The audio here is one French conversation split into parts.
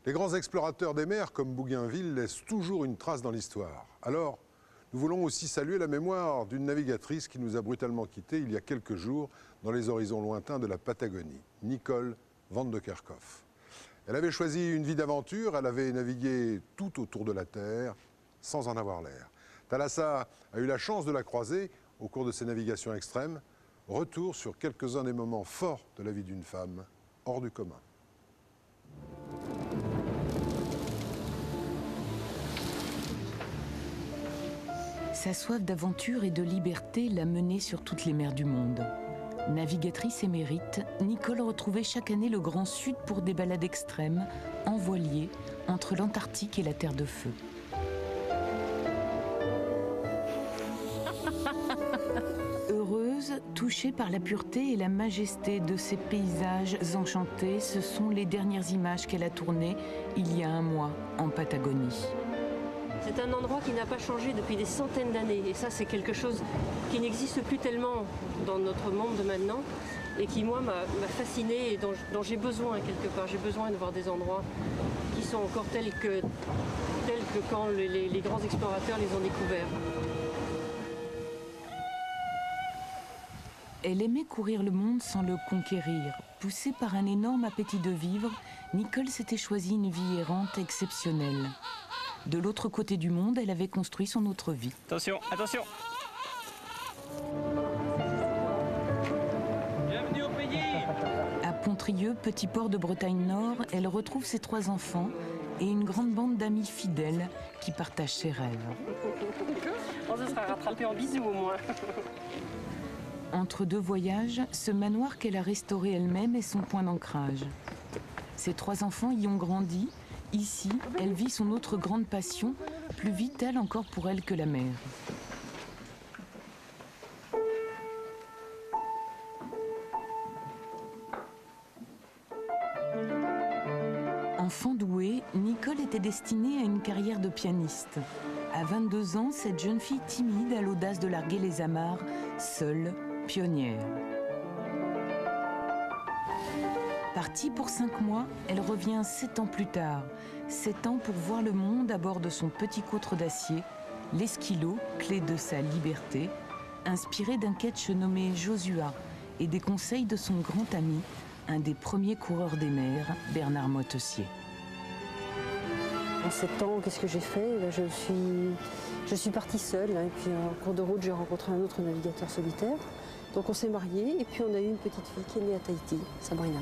Les grands explorateurs des mers, comme Bougainville, laissent toujours une trace dans l'histoire. Alors, nous voulons aussi saluer la mémoire d'une navigatrice qui nous a brutalement quittés il y a quelques jours dans les horizons lointains de la Patagonie, Nicole van de Kerkhoff. Elle avait choisi une vie d'aventure, elle avait navigué tout autour de la Terre sans en avoir l'air. Thalassa a eu la chance de la croiser au cours de ses navigations extrêmes. Retour sur quelques-uns des moments forts de la vie d'une femme hors du commun. Sa soif d'aventure et de liberté l'a menée sur toutes les mers du monde. Navigatrice émérite, Nicole retrouvait chaque année le Grand Sud pour des balades extrêmes, en voilier, entre l'Antarctique et la Terre de Feu. Heureuse, touchée par la pureté et la majesté de ces paysages enchantés, ce sont les dernières images qu'elle a tournées il y a un mois en Patagonie. C'est un endroit qui n'a pas changé depuis des centaines d'années. Et ça, c'est quelque chose qui n'existe plus tellement dans notre monde de maintenant et qui, moi, m'a fascinée et dont j'ai besoin quelque part. J'ai besoin de voir des endroits qui sont encore tels que quand les grands explorateurs les ont découverts. Elle aimait courir le monde sans le conquérir. Poussée par un énorme appétit de vivre, Nicole s'était choisi une vie errante exceptionnelle. De l'autre côté du monde, elle avait construit son autre vie. Attention, attention! Bienvenue au pays! À Pontrieux, petit port de Bretagne Nord, elle retrouve ses 3 enfants et une grande bande d'amis fidèles qui partagent ses rêves. On se sera rattrapé en bisous au moins. Entre 2 voyages, ce manoir qu'elle a restauré elle-même est son point d'ancrage. Ses 3 enfants y ont grandi. Ici, elle vit son autre grande passion, plus vitale encore pour elle que la mer. Enfant douée, Nicole était destinée à une carrière de pianiste. À 22 ans, cette jeune fille timide a l'audace de larguer les amarres, seule, pionnière. Partie pour 5 mois, elle revient 7 ans plus tard. 7 ans pour voir le monde à bord de son petit coutre d'acier, l'Esquilo, clé de sa liberté, inspiré d'un ketch nommé Josua et des conseils de son grand ami, un des premiers coureurs des mers, Bernard Moitessier. En 7 ans, qu'est-ce que j'ai fait? Je suis partie seule, et puis en cours de route, j'ai rencontré un autre navigateur solitaire. Donc on s'est mariés, et puis on a eu une petite fille qui est née à Tahiti, Sabrina.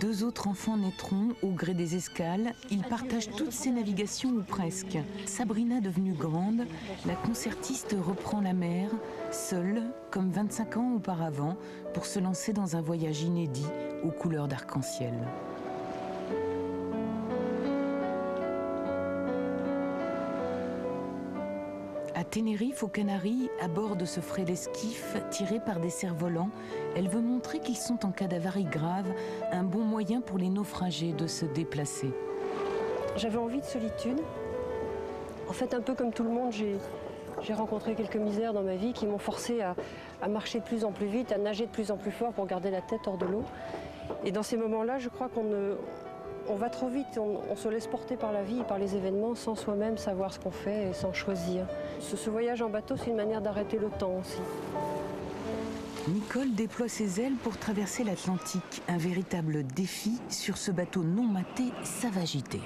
Deux autres enfants naîtront au gré des escales. Ils partagent toutes ces navigations ou presque. Sabrina devenue grande, la concertiste reprend la mer, seule, comme 25 ans auparavant, pour se lancer dans un voyage inédit aux couleurs d'arc-en-ciel. À Tenerife, aux Canaries, à bord de ce frêle esquif tiré par des cerfs-volants, elle veut montrer qu'ils sont en cas d'avarie grave un bon moyen pour les naufragés de se déplacer. J'avais envie de solitude. En fait, un peu comme tout le monde, j'ai rencontré quelques misères dans ma vie qui m'ont forcé à marcher de plus en plus vite, à nager de plus en plus fort pour garder la tête hors de l'eau. Et dans ces moments-là, je crois on va trop vite, on se laisse porter par la vie et par les événements sans soi-même savoir ce qu'on fait et sans choisir. Ce voyage en bateau, c'est une manière d'arrêter le temps aussi. Nicole déploie ses ailes pour traverser l'Atlantique. Un véritable défi sur ce bateau non maté, ça va agiter.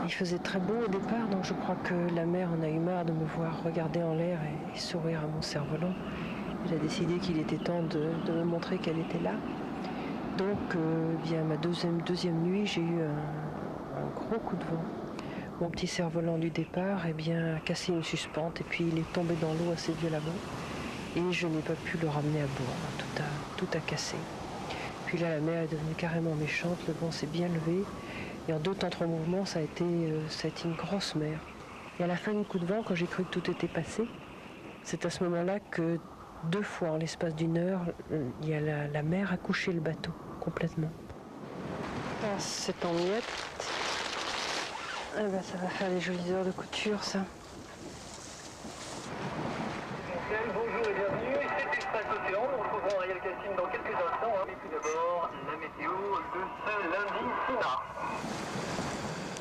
Il faisait très beau au départ, donc je crois que la mer en a eu marre de me voir regarder en l'air et sourire à mon cerf-volant. Elle a décidé qu'il était temps de me montrer qu'elle était là. Donc, bien ma deuxième nuit, j'ai eu un gros coup de vent. Mon petit cerf-volant du départ a cassé une suspente et puis il est tombé dans l'eau assez violemment. Et je n'ai pas pu le ramener à bord. Tout a cassé. Puis là, la mer est devenue carrément méchante, le vent s'est bien levé. Et en 2 temps 3 mouvements, ça a été une grosse mer. Et à la fin du coup de vent, quand j'ai cru que tout était passé, c'est à ce moment-là que 2 fois, en l'espace d'1 heure, la mer a couché le bateau complètement. Ah, c'est en miettes. Ah ben, ça va faire des jolies heures de couture, ça. Bonjour et bienvenue, c'est Express Océan, nous retrouverons Ariel Cassine dans quelques instants. Mais tout d'abord, la météo de ce lundi 6 mars.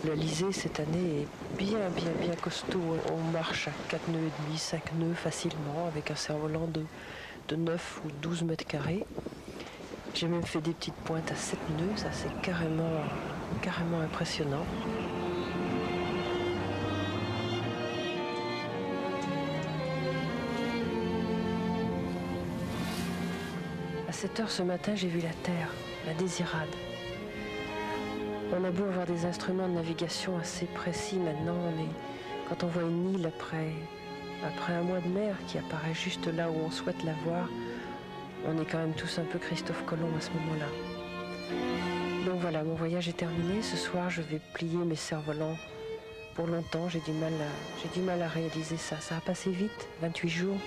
L'Alizé cette année est bien costaud. On marche à 4 nœuds et demi, 5 nœuds facilement avec un cerf-volant de 9 ou 12 mètres carrés. J'ai même fait des petites pointes à 7 nœuds, ça c'est carrément impressionnant. À 7 heures ce matin, j'ai vu la Terre, la Désirade. On a beau avoir des instruments de navigation assez précis, maintenant quand on voit une île après un mois de mer qui apparaît juste là où on souhaite la voir, on est quand même tous un peu Christophe Colomb à ce moment-là. Donc voilà, mon voyage est terminé. Ce soir, je vais plier mes cerfs-volants pour longtemps. J'ai du mal à réaliser ça. Ça a passé vite, 28 jours.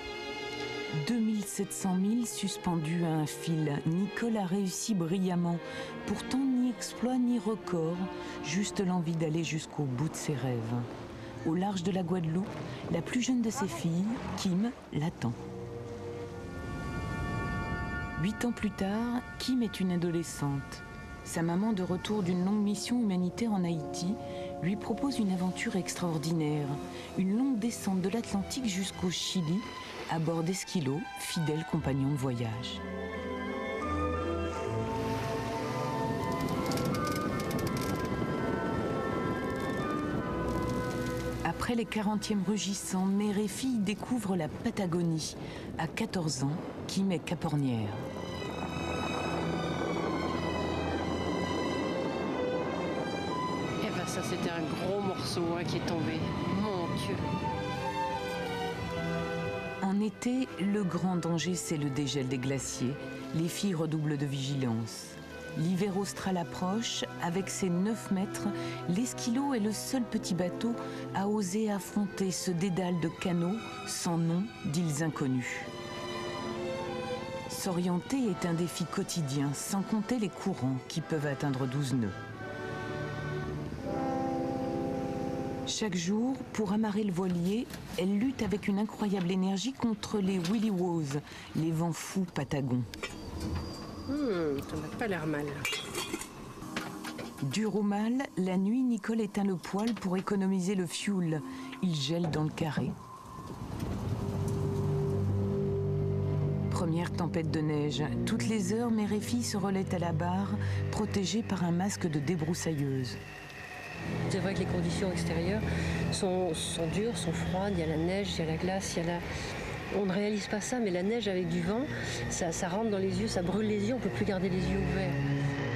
2700 milles suspendus à un fil. Nicole a réussi brillamment. Pourtant, ni exploit ni record, juste l'envie d'aller jusqu'au bout de ses rêves. Au large de la Guadeloupe, la plus jeune de ses filles, Kim, l'attend. 8 ans plus tard, Kim est une adolescente. Sa maman, de retour d'une longue mission humanitaire en Haïti, lui propose une aventure extraordinaire. Une longue descente de l'Atlantique jusqu'au Chili, à bord d'Esquilo, fidèle compagnon de voyage. Après les 40e rugissants, mère et fille découvrent la Patagonie. À 14 ans, Kim est capornière. Eh ben ça c'était un gros morceau qui est tombé. Mon Dieu. En été, le grand danger, c'est le dégel des glaciers. Les filles redoublent de vigilance. L'hiver austral approche. Avec ses 9 mètres, l'Esquilo est le seul petit bateau à oser affronter ce dédale de canaux sans nom, d'îles inconnues. S'orienter est un défi quotidien, sans compter les courants qui peuvent atteindre 12 nœuds. Chaque jour, pour amarrer le voilier, elle lutte avec une incroyable énergie contre les Willy Wows, les vents fous patagons. Ça n'a pas l'air mal. Dur au mal, la nuit, Nicole éteint le poêle pour économiser le fioul. Il gèle dans le carré. Première tempête de neige. Toutes les heures, mère et fille se relaient à la barre, protégées par un masque de débroussailleuse. C'est vrai que les conditions extérieures sont dures, sont froides. Il y a la neige, il y a la glace, il y a la... On ne réalise pas ça, mais la neige avec du vent, ça rentre dans les yeux, ça brûle les yeux, on ne peut plus garder les yeux ouverts.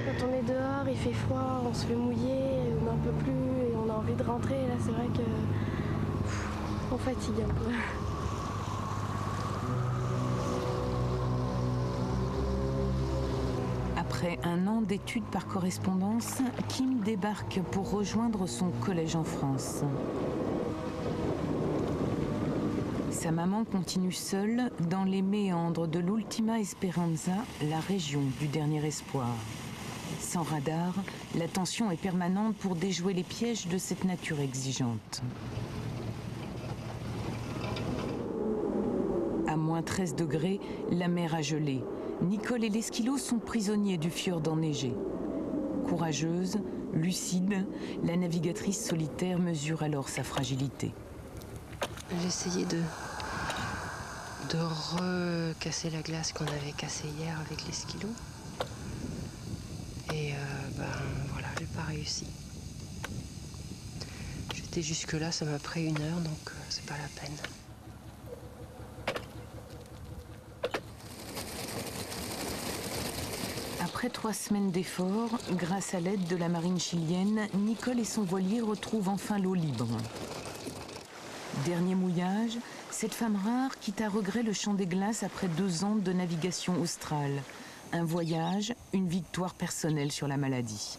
Quand on est dehors, il fait froid, on se fait mouiller, on n'en peut plus et on a envie de rentrer. Là, c'est vrai que on fatigue un peu. Après un an d'études par correspondance, Kim débarque pour rejoindre son collège en France. Sa maman continue seule dans les méandres de l'Ultima Esperanza, la région du dernier espoir. Sans radar, la tension est permanente pour déjouer les pièges de cette nature exigeante. À moins 13 degrés, la mer a gelé. Nicole et l'Esquilo sont prisonniers du fjord enneigé. Courageuse, lucide, la navigatrice solitaire mesure alors sa fragilité. J'ai essayé de recasser la glace qu'on avait cassée hier avec l'Esquilo. Et voilà, j'ai pas réussi. J'étais jusque là, ça m'a pris 1 heure, donc c'est pas la peine. Après 3 semaines d'efforts, grâce à l'aide de la marine chilienne, Nicole et son voilier retrouvent enfin l'eau libre. Dernier mouillage, cette femme rare quitte à regret le champ des glaces après 2 ans de navigation australe. Un voyage, une victoire personnelle sur la maladie.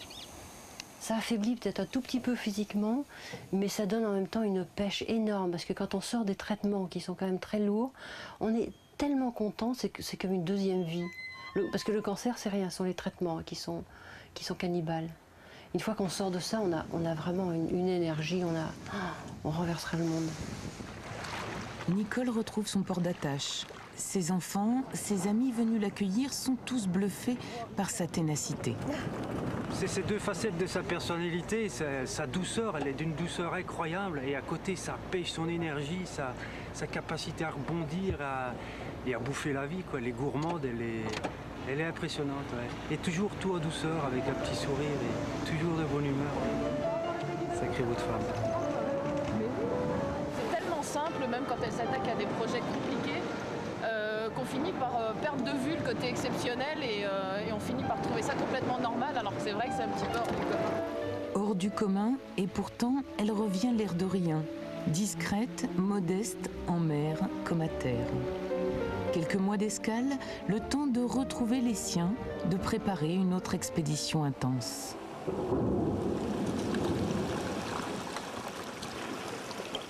Ça affaiblit peut-être un tout petit peu physiquement, mais ça donne en même temps une pêche énorme, parce que quand on sort des traitements qui sont quand même très lourds, on est tellement content, c'est comme une deuxième vie. Parce que le cancer, c'est rien, ce sont les traitements qui sont cannibales. Une fois qu'on sort de ça, on a vraiment une énergie, on renverserait le monde. Nicole retrouve son port d'attache. Ses enfants, ses amis venus l'accueillir sont tous bluffés par sa ténacité. C'est ces deux facettes de sa personnalité, sa douceur, elle est d'une douceur incroyable, et à côté sa pêche, son énergie, sa capacité à rebondir et à bouffer la vie, quoi. Elle est gourmande, elle est impressionnante. Ouais. Et toujours tout en douceur, avec un petit sourire, et toujours de bonne humeur. Sacrée votre femme. C'est tellement simple, même quand elle s'attaque à des projets compliqués, qu'on finit par perdre de vue le côté exceptionnel et on finit par trouver ça complètement normal, alors que c'est vrai que c'est un petit peu hors du commun. Hors du commun, et pourtant, elle revient l'air de rien. Discrète, modeste, en mer comme à terre. Quelques mois d'escale, le temps de retrouver les siens, de préparer une autre expédition intense.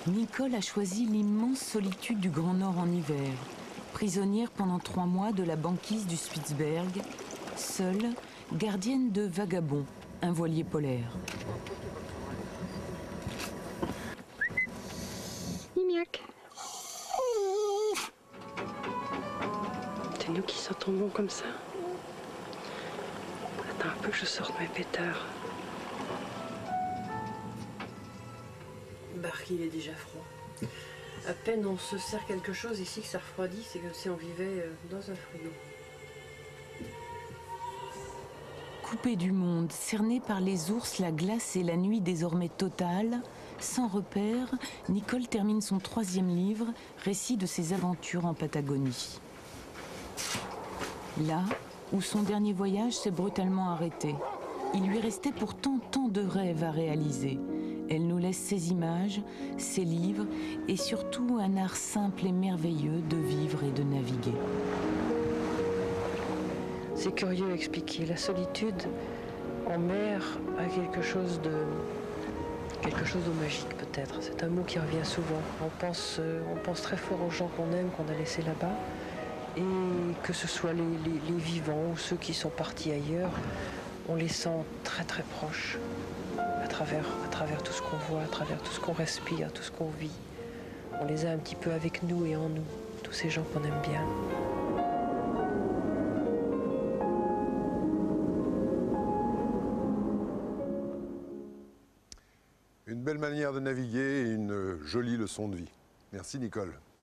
Nicole a choisi l'immense solitude du Grand Nord en hiver. Prisonnière pendant 3 mois de la banquise du Spitzberg, seule, gardienne de Vagabond, un voilier polaire. Mimiac. C'est nous qui sentons bon comme ça. Attends un peu que je sorte mes pétards. Bah, il est déjà froid. À peine on se sert quelque chose ici que ça refroidit, c'est comme si on vivait dans un frigo. Coupée du monde, cernée par les ours, la glace et la nuit désormais totale, sans repère, Nicole termine son 3e livre, récit de ses aventures en Patagonie. Là où son dernier voyage s'est brutalement arrêté, il lui restait pourtant tant de rêves à réaliser. Elle nous laisse ses images, ses livres et surtout un art simple et merveilleux de vivre et de naviguer. C'est curieux à expliquer. La solitude en mer a quelque chose de magique peut-être. C'est un mot qui revient souvent. On pense très fort aux gens qu'on aime, qu'on a laissés là-bas. Et que ce soit les vivants ou ceux qui sont partis ailleurs, on les sent très très proches. À travers tout ce qu'on voit, à travers tout ce qu'on respire, tout ce qu'on vit. On les a un petit peu avec nous et en nous, tous ces gens qu'on aime bien. Une belle manière de naviguer et une jolie leçon de vie. Merci Nicole.